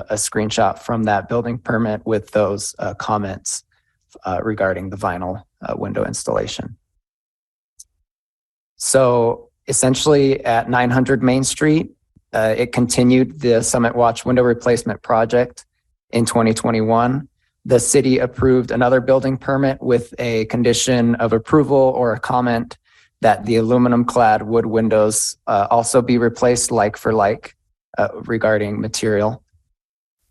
a screenshot from that building permit with those comments regarding the vinyl window installation. So essentially at 900 Main Street, it continued the Summit Watch window replacement project in 2021. The city approved another building permit with a condition of approval or a comment that the aluminum clad wood windows also be replaced like for like regarding material.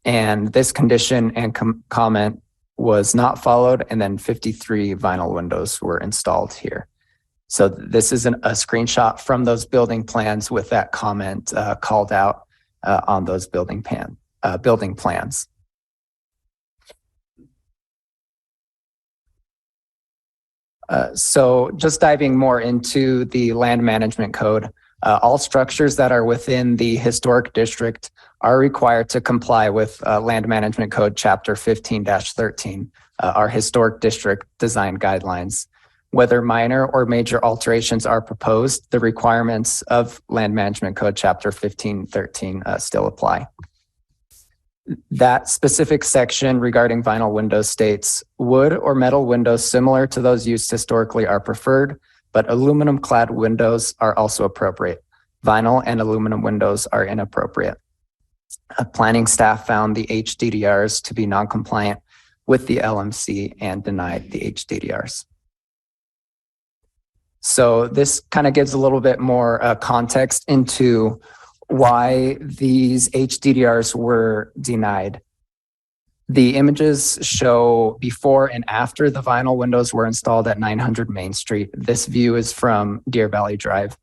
And this condition and comment was not followed, and then 53 vinyl windows were installed here. So this is a screenshot from those building plans with that comment called out on those building plans. So just diving more into the land management code, all structures that are within the historic district are required to comply with Land Management Code Chapter 15-13, our historic district design guidelines. Whether minor or major alterations are proposed, the requirements of Land Management Code Chapter 15-13 still apply. That specific section regarding vinyl windows states, wood or metal windows similar to those used historically are preferred, but aluminum clad windows are also appropriate. Vinyl and aluminum windows are inappropriate. Planning staff found the HDDRs to be non-compliant with the LMC and denied the HDDRs. So this kind of gives a little bit more context into why these HDDRs were denied. The images show before and after the vinyl windows were installed at 900 Main Street. This view is from Deer Valley Drive.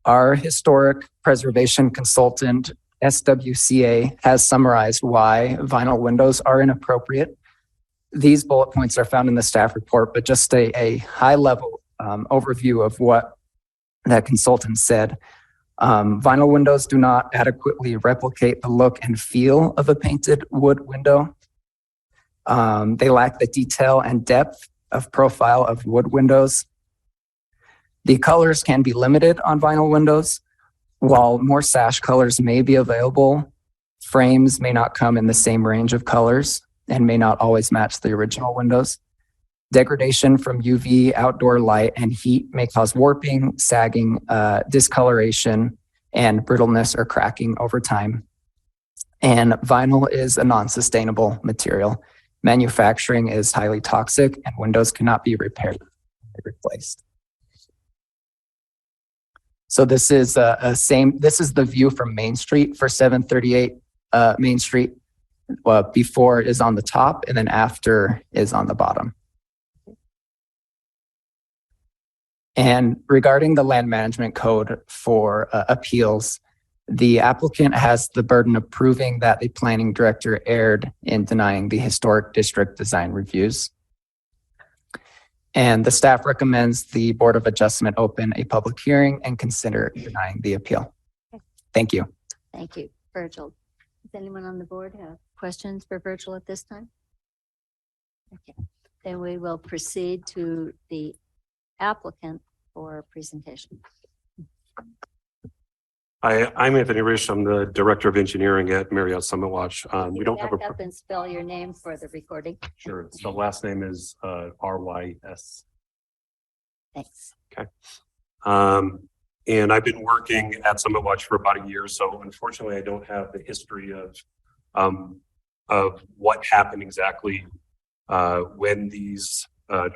Our historic preservation consultant, SWCA, has summarized why vinyl windows are inappropriate. These bullet points are found in the staff report, but just a high-level overview of what that consultant said. Vinyl windows do not adequately replicate the look and feel of a painted wood window. They lack the detail and depth of profile of wood windows. The colors can be limited on vinyl windows. While more sash colors may be available, frames may not come in the same range of colors and may not always match the original windows. Degradation from UV, outdoor light, and heat may cause warping, sagging, discoloration, and brittleness or cracking over time. And vinyl is a non-sustainable material. Manufacturing is highly toxic, and windows cannot be repaired or replaced. So this is this is the view from Main Street for 738 Main Street. Before is on the top, and then after is on the bottom. And regarding the land management code for appeals, the applicant has the burden of proving that the planning director erred in denying the historic district design reviews. And the staff recommends the Board of Adjustment open a public hearing and consider denying the appeal. Thank you. Thank you, Virgil. Does anyone on the board have questions for Virgil at this time? Okay, then we will proceed to the applicant for presentation. I'm Anthony Risch. I'm the Director of Engineering at Marriott Summit Watch. We don't have a... Back up and spell your name for the recording. Sure. The last name is R-Y-S. Thanks. Okay. And I've been working at Summit Watch for about a year. So unfortunately, I don't have the history of what happened exactly when these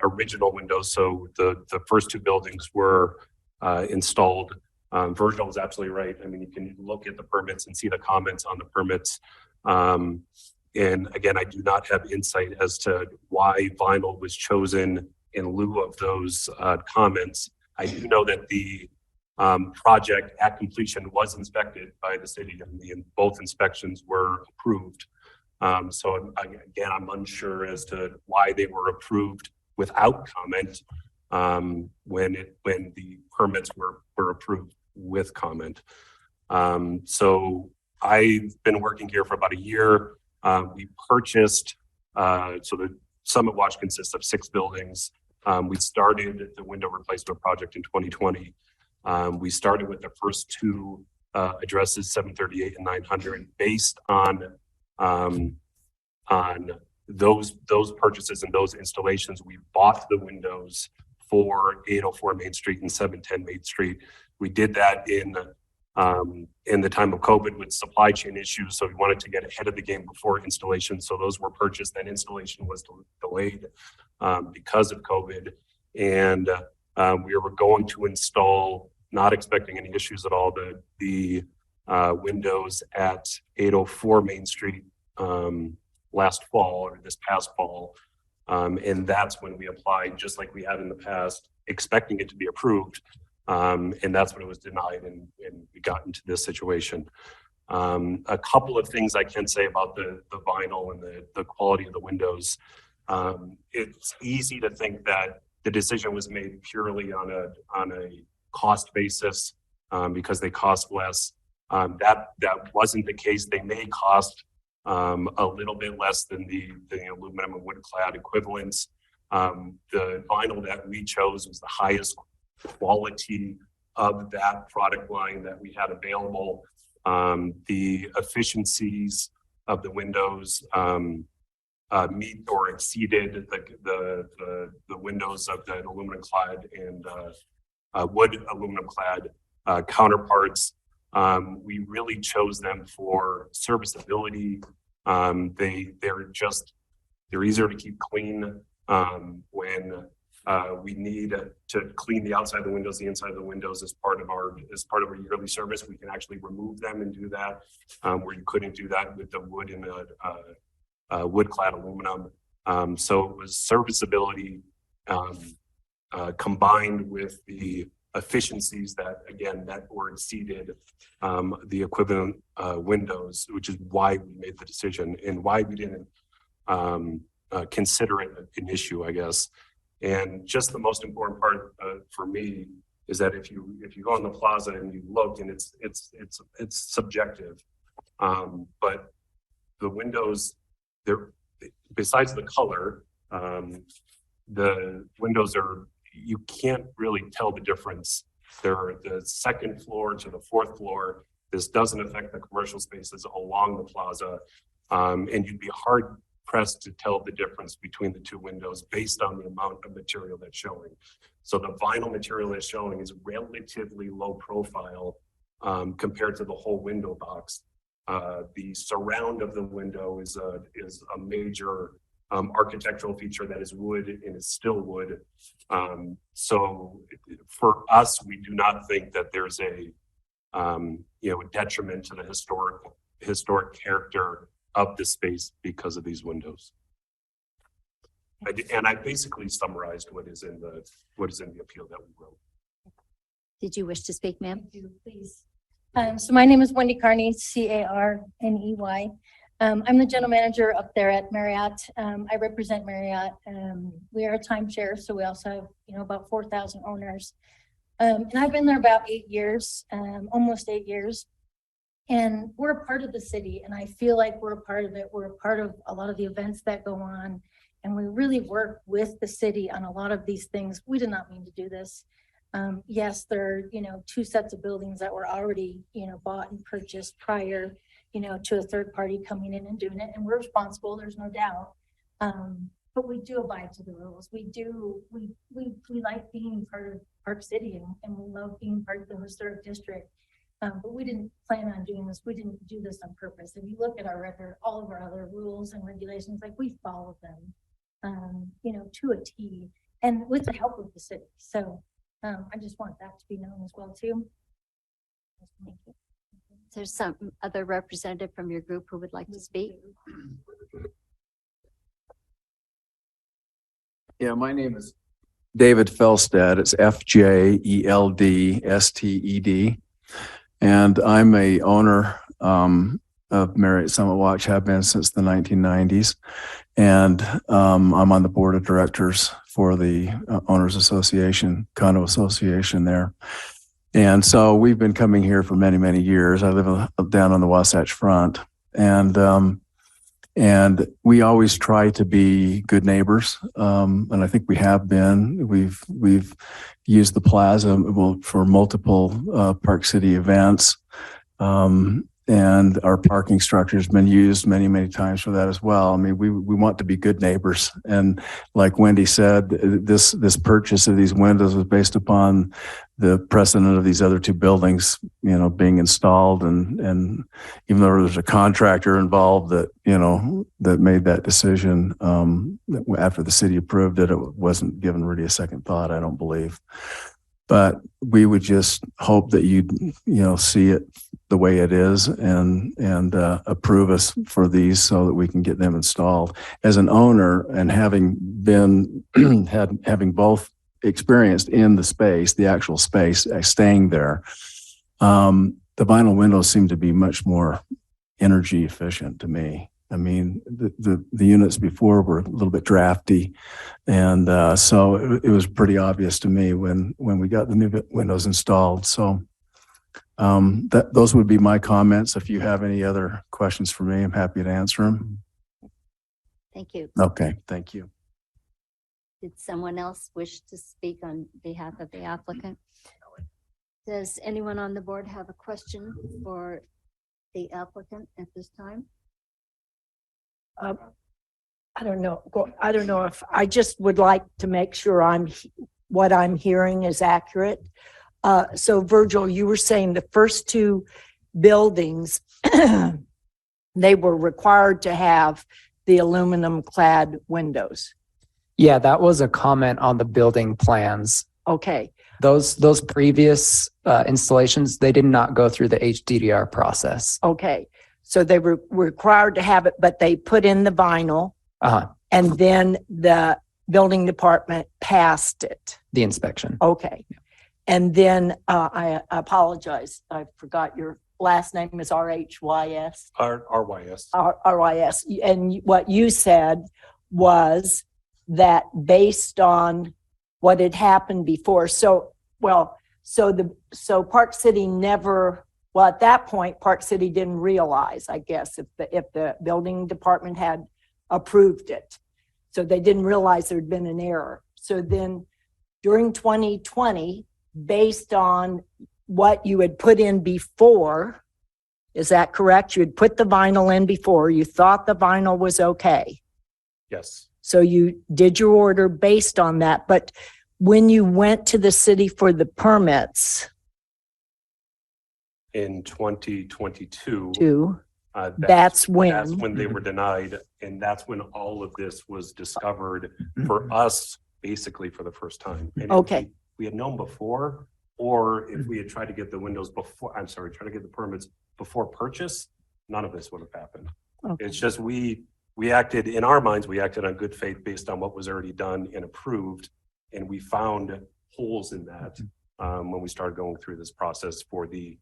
original windows, so the first two buildings were installed. Virgil was absolutely right. I mean, you can look at the permits and see the comments on the permits. And again, I do not have insight as to why vinyl was chosen in lieu of those comments. I do know that the project at completion was inspected by the city, and both inspections were approved. So again, I'm unsure as to why they were approved without comment when the permits were approved with comment. So I've been working here for about a year. We purchased, so the Summit Watch consists of 6 buildings. We started the window replacement project in 2020. We started with the first 2 addresses, 738 and 900, based on on those purchases and those installations. We bought the windows for 804 Main Street and 710 Main Street. We did that in the time of COVID with supply chain issues. So we wanted to get ahead of the game before installation. So those were purchased. Then installation was delayed because of COVID. And we were going to install, not expecting any issues at all, the windows at 804 Main Street last fall, or this past fall. And that's when we applied, just like we had in the past, expecting it to be approved. And that's when it was denied, and we got into this situation. A couple of things I can say about the vinyl and the quality of the windows. It's easy to think that the decision was made purely on a cost basis because they cost less. That wasn't the case. They may cost a little bit less than the aluminum and wood clad equivalents. The vinyl that we chose was the highest quality of that product line that we had available. The efficiencies of the windows meet or exceeded the windows of the aluminum clad and wood aluminum clad counterparts. We really chose them for serviceability. They're easier to keep clean when we need to clean the outside of the windows, the inside of the windows as part of our yearly service. We can actually remove them and do that where you couldn't do that with the wood and the wood clad aluminum. So it was serviceability combined with the efficiencies that were exceeded the equivalent windows, which is why we made the decision and why we didn't consider it an issue, I guess. And just the most important part for me is that if you go on the plaza and you look, and it's subjective, but the windows, they're, besides the color, the windows you can't really tell the difference. They're the second floor to the fourth floor. This doesn't affect the commercial spaces along the plaza, and you'd be hard pressed to tell the difference between the two windows based on the amount of material that's showing. So the vinyl material that's showing is relatively low profile compared to the whole window box. The surround of the window is a major architectural feature that is wood and is still wood. So for us, we do not think that there's a detriment to the historic character of the space because of these windows. And I basically summarized what is in the appeal that we wrote. Did you wish to speak, ma'am? Please. So my name is Wendy Carney, C-A-R-N-E-Y. I'm the general manager up there at Marriott. I represent Marriott. We are a timeshare, so we also have, about 4,000 owners. And I've been there about 8 years, almost 8 years. And we're a part of the city, and I feel like we're a part of it. We're a part of a lot of the events that go on, and we really work with the city on a lot of these things. We did not mean to do this. Yes, there are, 2 sets of buildings that were already, bought and purchased prior, to a third party coming in and doing it, and we're responsible, there's no doubt. But we do abide to the rules. We like being part of Park City, and we love being part of the historic district. But we didn't plan on doing this. We didn't do this on purpose. If you look at our record, all of our other rules and regulations, we followed them, to a T, and with the help of the city. So I just want that to be known as well too. Thank you. There's some other representative from your group who would like to speak. Yeah, my name is David Felstead. It's F-J-E-L-D-S-T-E-D. And I'm a owner of Marriott Summit Watch, have been since the 1990s. And I'm on the board of directors for the Owners Association, Condo Association there. And so we've been coming here for many, many years. I live down on the Wasatch Front. And we always try to be good neighbors. And I think we have been. We've used the plaza for multiple Park City events. and our parking structure has been used many, many times for that as well. I mean, we want to be good neighbors. And like Wendy said, this purchase of these windows was based upon the precedent of these other two buildings, you know, being installed. And even though there's a contractor involved that, you know, that made that decision, after the city approved it, it wasn't given really a second thought, I don't believe. But we would just hope that you'd, you know, see it the way it is and approve us for these so that we can get them installed. As an owner and having been, having both experienced in the space, the actual space, staying there, the vinyl windows seem to be much more energy efficient to me. I mean, the units before were a little bit drafty. And so it was pretty obvious to me when we got the new windows installed. So those would be my comments. If you have any other questions for me, I'm happy to answer them. Thank you. Okay, thank you. Did someone else wish to speak on behalf of the applicant? Does anyone on the board have a question for the applicant at this time? I don't know. I don't know if I just would like to make sure what I'm hearing is accurate. So Virgil, you were saying the first two buildings, they were required to have the aluminum clad windows. Yeah, that was a comment on the building plans. Okay. Those previous installations, they did not go through the HDDR process. Okay. So they were required to have it, but they put in the vinyl and then the building department passed it. The inspection. Okay. And then I apologize. I forgot your last name is RHYS. RYS. RYS. And what you said was that based on what had happened before. So Park City never, well, at that point, Park City didn't realize, I guess, if the building department had approved it. So they didn't realize there'd been an error. So then during 2020, based on what you had put in before, is that correct? You had put the vinyl in before, you thought the vinyl was okay. Yes. So you did your order based on that. But when you went to the city for the permits, In 2022. That's when. That's when they were denied. And that's when all of this was discovered for us, basically for the first time. And if Okay. we had known before, or if we had tried to get the windows before, try to get the permits before purchase, none of this would have happened. Okay. It's just we acted, in our minds, we acted on good faith based on what was already done and approved. And we found holes in that when we started going through this process for the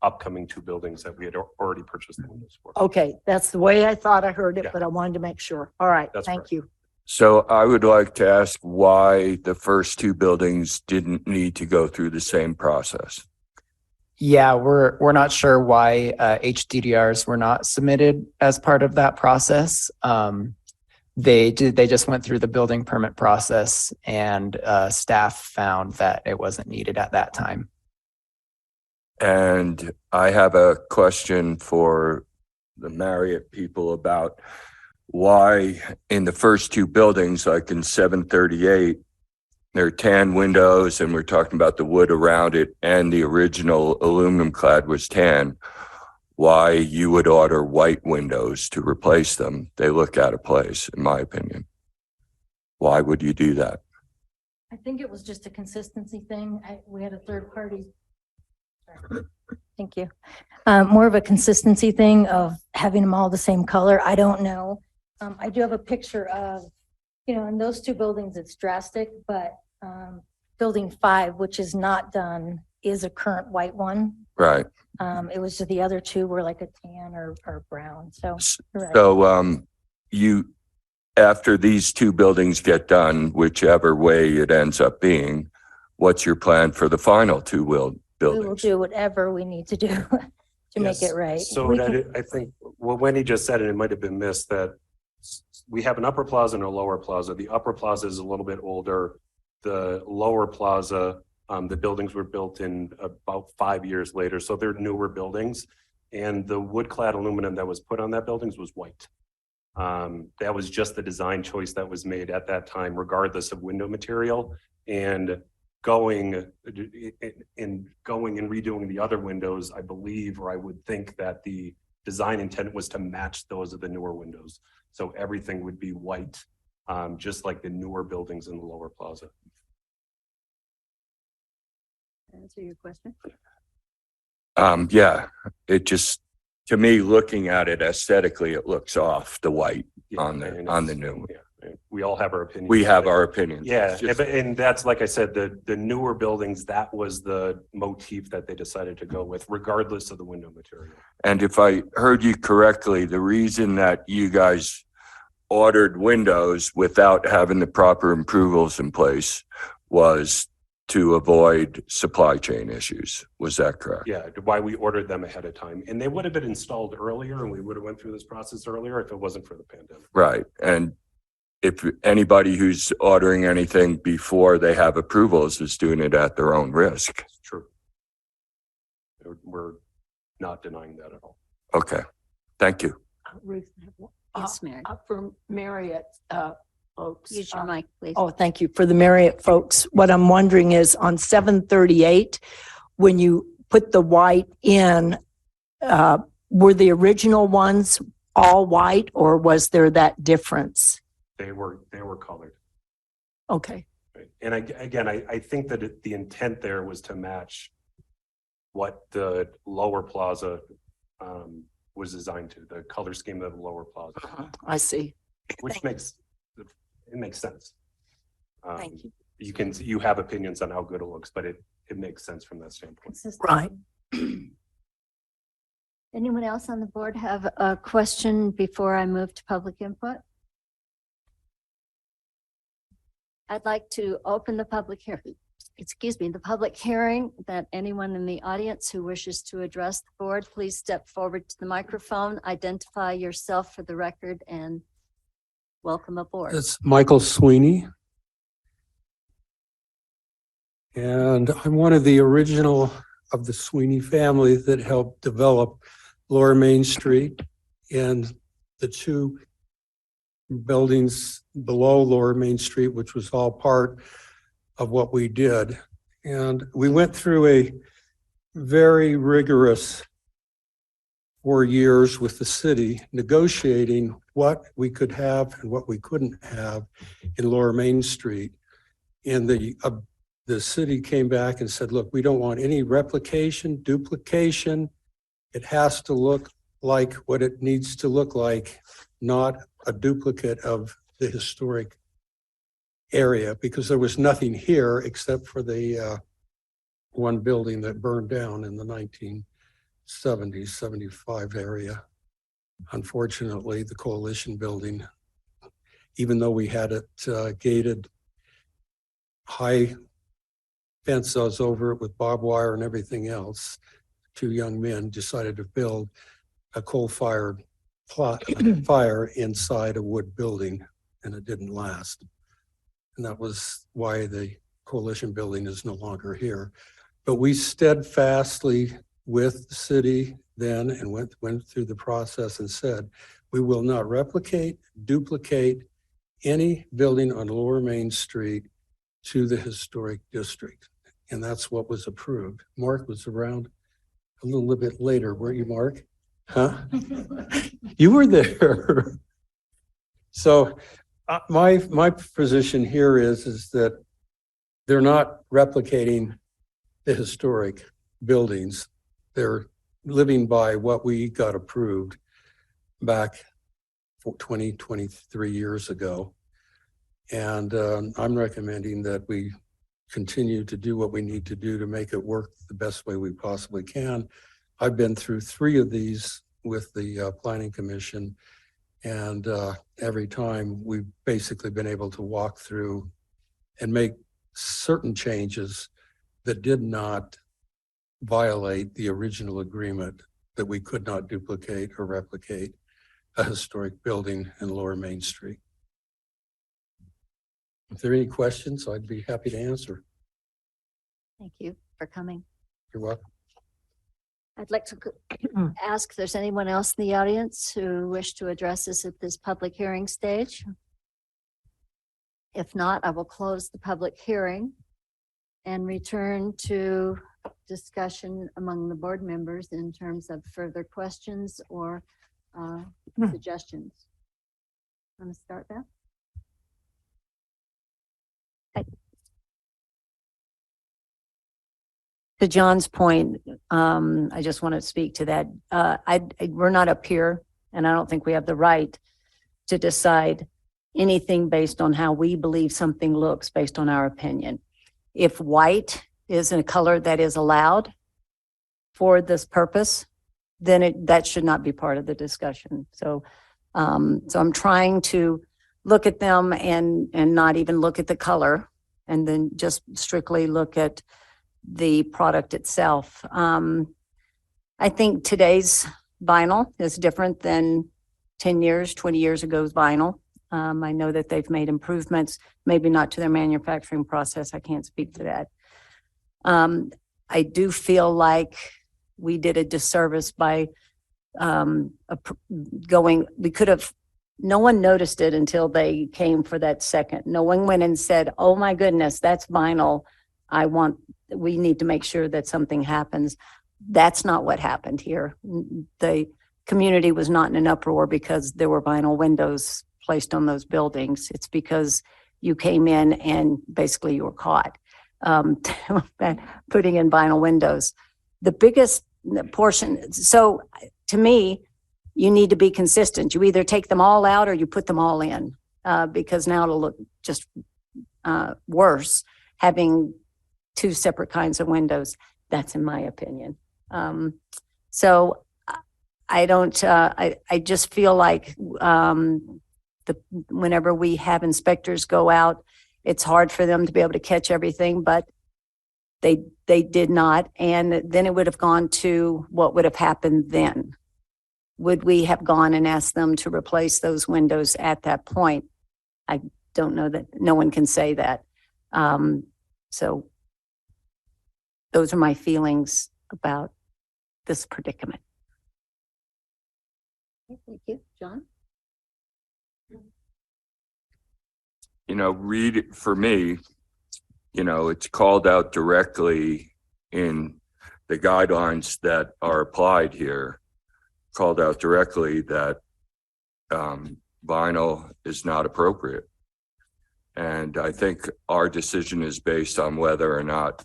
upcoming two buildings that we had already purchased the windows for. Okay, that's the way I thought I heard it, Yeah. but I wanted to make sure. All right, That's thank correct. you. So I would like to ask why the first two buildings didn't need to go through the same process. Yeah, we're not sure why HDDRs were not submitted as part of that process. They just went through the building permit process and staff found that it wasn't needed at that time. And I have a question for the Marriott people about why in the first two buildings, like in 738, there are tan windows and we're talking about the wood around it and the original aluminum clad was tan. Why you would order white windows to replace them? They look out of place, in my opinion. Why would you do that? I think it was just a consistency thing. We had a third party. Thank you. More of a consistency thing of having them all the same color. I don't know. I do have a picture of, in those two buildings, it's drastic, but building 5, which is not done, is a current white one. Right. It was just the other two were like a tan or brown. So, you're right. So you, after these two buildings get done, whichever way it ends up being, what's your plan for the final two We will buildings? do whatever we need to do to make it right. So We can- I think what Wendy just said, and it might have been missed, that we have an upper plaza and a lower plaza. The upper plaza is a little bit older. The lower plaza, the buildings were built in about 5 years later, so they're newer buildings. And the wood clad aluminum that was put on that buildings was white. That was just the design choice that was made at that time, regardless of window material. And going and redoing the other windows, I believe, or I would think that the design intent was to match those of the newer windows. So everything would be white, just like the newer buildings in the lower plaza. Answer your question. Yeah, it just, to me, looking at it aesthetically, it looks off the white on And the it's- new. yeah, we all have our opinions. We have our opinions. Yeah, It's just- and that's, like I said, the newer buildings, that was the motif that they decided to go with, regardless of the window material. And if I heard you correctly, the reason that you guys ordered windows without having the proper approvals in place was to avoid supply chain issues. Was that correct? Yeah, why we ordered them ahead of time. And they would have been installed earlier and we would have went through this process earlier if it wasn't for the pandemic. Right. And if anybody who's ordering anything before they have approvals is doing it at their own risk. It's true. We're not denying that at all. Okay. Thank you. Ruth, Yes, Mary. for Marriott, folks. Use your mic, please. Oh, thank you. For the Marriott folks, what I'm wondering is on 738, when you put the white in, were the original ones all white or was there that difference? They were colored. Okay, Right. And I think that the intent there was to match what the lower plaza was designed to, the color scheme of the lower plaza, I see. which makes sense. Thank you. You have opinions on how good it looks, but it makes sense from that standpoint. Consistent. Right. Anyone else on the board have a question before I move to public input? I'd like to open the public hearing, the public hearing, that anyone in the audience who wishes to address the board, please step forward to the microphone, identify yourself for the record, and welcome aboard. It's Michael Sweeney. And I'm one of the original of the Sweeney family that helped develop Lower Main Street and the two buildings below Lower Main Street, which was all part of what we did. And we went through a very rigorous 4 years with the city negotiating what we could have and what we couldn't have in Lower Main Street. And the city came back and said, look, we don't want any replication, duplication. It has to look like what it needs to look like, not a duplicate of the historic area, because there was nothing here except for the one building that burned down in the 1970s, 75 area. Unfortunately, the Coalition building, even though we had it gated, high fences over it with barbed wire and everything else, two young men decided to build a coal-fired fire inside a wood building, and it didn't last. And that was why the Coalition building is no longer here. But we steadfastly with the city then and went through the process and said, we will not replicate, duplicate any building on Lower Main Street to the historic district. And that's what was approved. Mark was around a little bit later, weren't you, Mark? Huh? You were there. So my position here is that they're not replicating the historic buildings. They're living by what we got approved back 23 years ago. And I'm recommending that we continue to do what we need to do to make it work the best way we possibly can. I've been through 3 of these with the Planning Commission, and every time we've basically been able to walk through and make certain changes that did not violate the original agreement that we could not duplicate or replicate a historic building in Lower Main Street. If there are any questions, I'd be happy to answer. Thank you for coming. You're welcome. I'd like to ask if there's anyone else in the audience who wish to address us at this public hearing stage. If not, I will close the public hearing and return to discussion among the board members in terms of further questions or suggestions. Want to start, Beth? To John's point, I just want to speak to that. We're not up here, and I don't think we have the right to decide anything based on how we believe something looks based on our opinion. If white is a color that is allowed for this purpose, then that should not be part of the discussion. So I'm trying to look at them and not even look at the color, and then just strictly look at the product itself. I think today's vinyl is different than 10 years, 20 years ago's vinyl. I know that they've made improvements, maybe not to their manufacturing process. I can't speak to that. I do feel like we did a disservice by no one noticed it until they came for that second. No one went and said, oh my goodness, that's vinyl. We need to make sure that something happens. That's not what happened here. The community was not in an uproar because there were vinyl windows placed on those buildings. It's because you came in and basically you were caught putting in vinyl windows. The biggest portion, so to me, you need to be consistent. You either take them all out or you put them all in, because now it'll look just worse having two separate kinds of windows. That's in my opinion. So I don't, I just feel like whenever we have inspectors go out, it's hard for them to be able to catch everything, but they did not. And then it would have gone to what would have happened then. Would we have gone and asked them to replace those windows at that point? I don't know, that no one can say that. So those are my feelings about this predicament. Thank you. John? Read it for me, it's called out directly in the guidelines that are applied here, called out directly that vinyl is not appropriate. And I think our decision is based on whether or not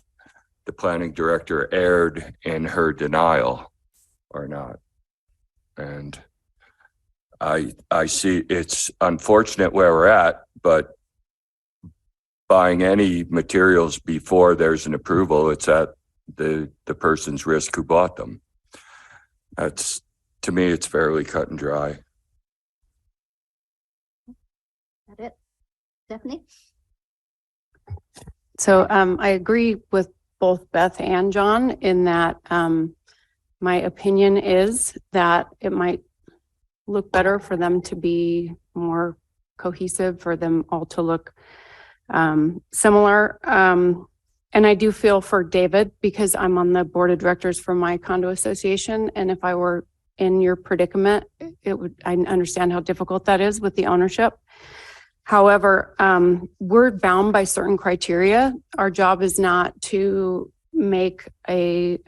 the planning director erred in her denial or not. And I see it's unfortunate where we're at, but buying any materials before there's an approval, it's at the person's risk who bought them. That's, to me, it's fairly cut and dry. That it? Stephanie? So I agree with both Beth and John in that my opinion is that it might look better for them to be more cohesive, for them all to look similar. And I do feel for David because I'm on the board of directors for my condo association. And if I were in your predicament, I understand how difficult that is with the ownership. However, we're bound by certain criteria. Our job is not to make a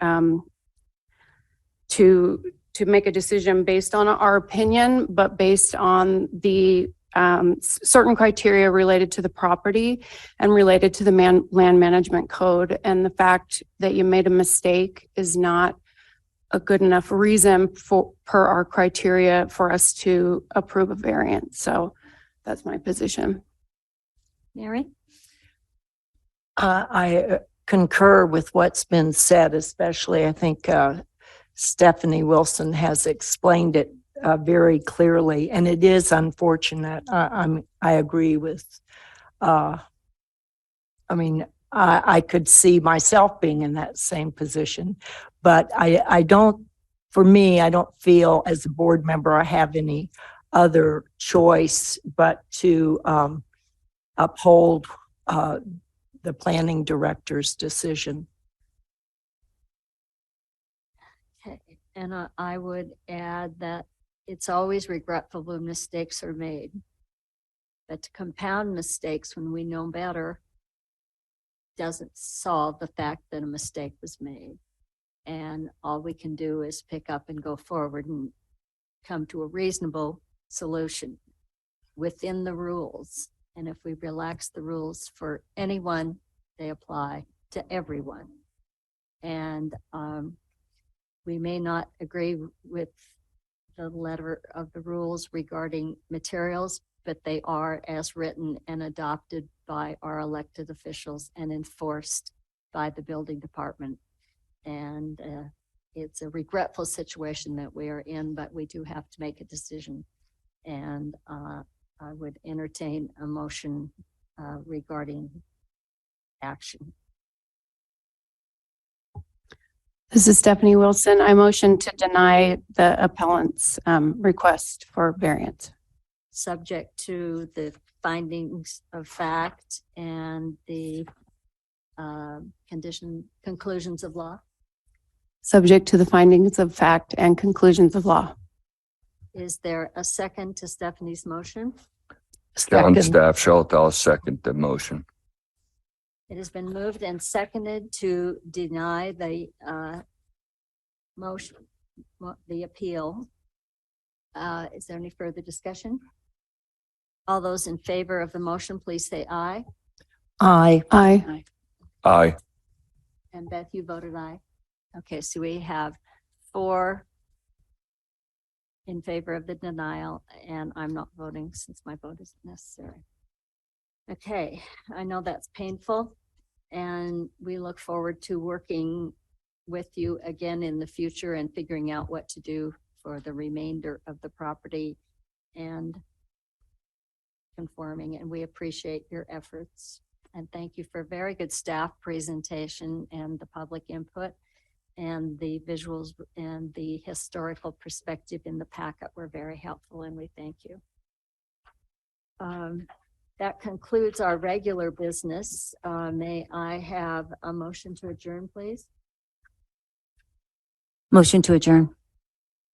to make a decision based on our opinion, but based on the certain criteria related to the property and related to the land management code. And the fact that you made a mistake is not a good enough reason per our criteria for us to approve a variance. So that's my position. Mary? I concur with what's been said, especially I think Stephanie Wilson has explained it very clearly, and it is unfortunate. I agree with, I could see myself being in that same position, but I don't feel as a board member I have any other choice but to uphold the planning director's decision. Okay. And I would add that it's always regretful when mistakes are made. But to compound mistakes when we know better doesn't solve the fact that a mistake was made. And all we can do is pick up and go forward and come to a reasonable solution within the rules. And if we relax the rules for anyone, they apply to everyone. And we may not agree with the letter of the rules regarding materials, but they are as written and adopted by our elected officials and enforced by the building department. And it's a regretful situation that we are in, but we do have to make a decision. And I would entertain a motion regarding action. This is Stephanie Wilson. I motion to deny the appellant's request for variance. Subject to the findings of fact and the conclusions of law. Subject to the findings of fact and conclusions of law. Is there a second to Stephanie's motion? John Second. Staffschalt, I'll second the motion. It has been moved and seconded to deny the motion, the appeal. Is there any further discussion? All those in favor of the motion, please say aye. Aye. Aye. Aye. And Beth, you voted aye. Okay, so we have 4 in favor of the denial, and I'm not voting since my vote isn't necessary. Okay, I know that's painful, and we look forward to working with you again in the future and figuring out what to do for the remainder of the property and conforming, and we appreciate your efforts. And thank you for a very good staff presentation and the public input, and the visuals and the historical perspective in the packet were very helpful, and we thank you. That concludes our regular business. May I have a motion to adjourn, please? Motion to adjourn.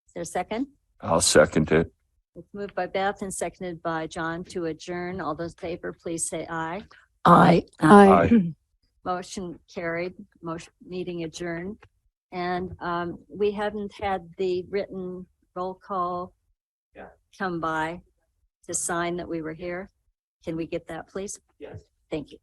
Is there a second? I'll second it. It's moved by Beth and seconded by John to adjourn. All those in favor, please say aye. Aye. Aye. Motion carried, motion, meeting adjourned. And we hadn't had the written roll call come by to sign that we were here. Can we get that, please? Yes. Thank you.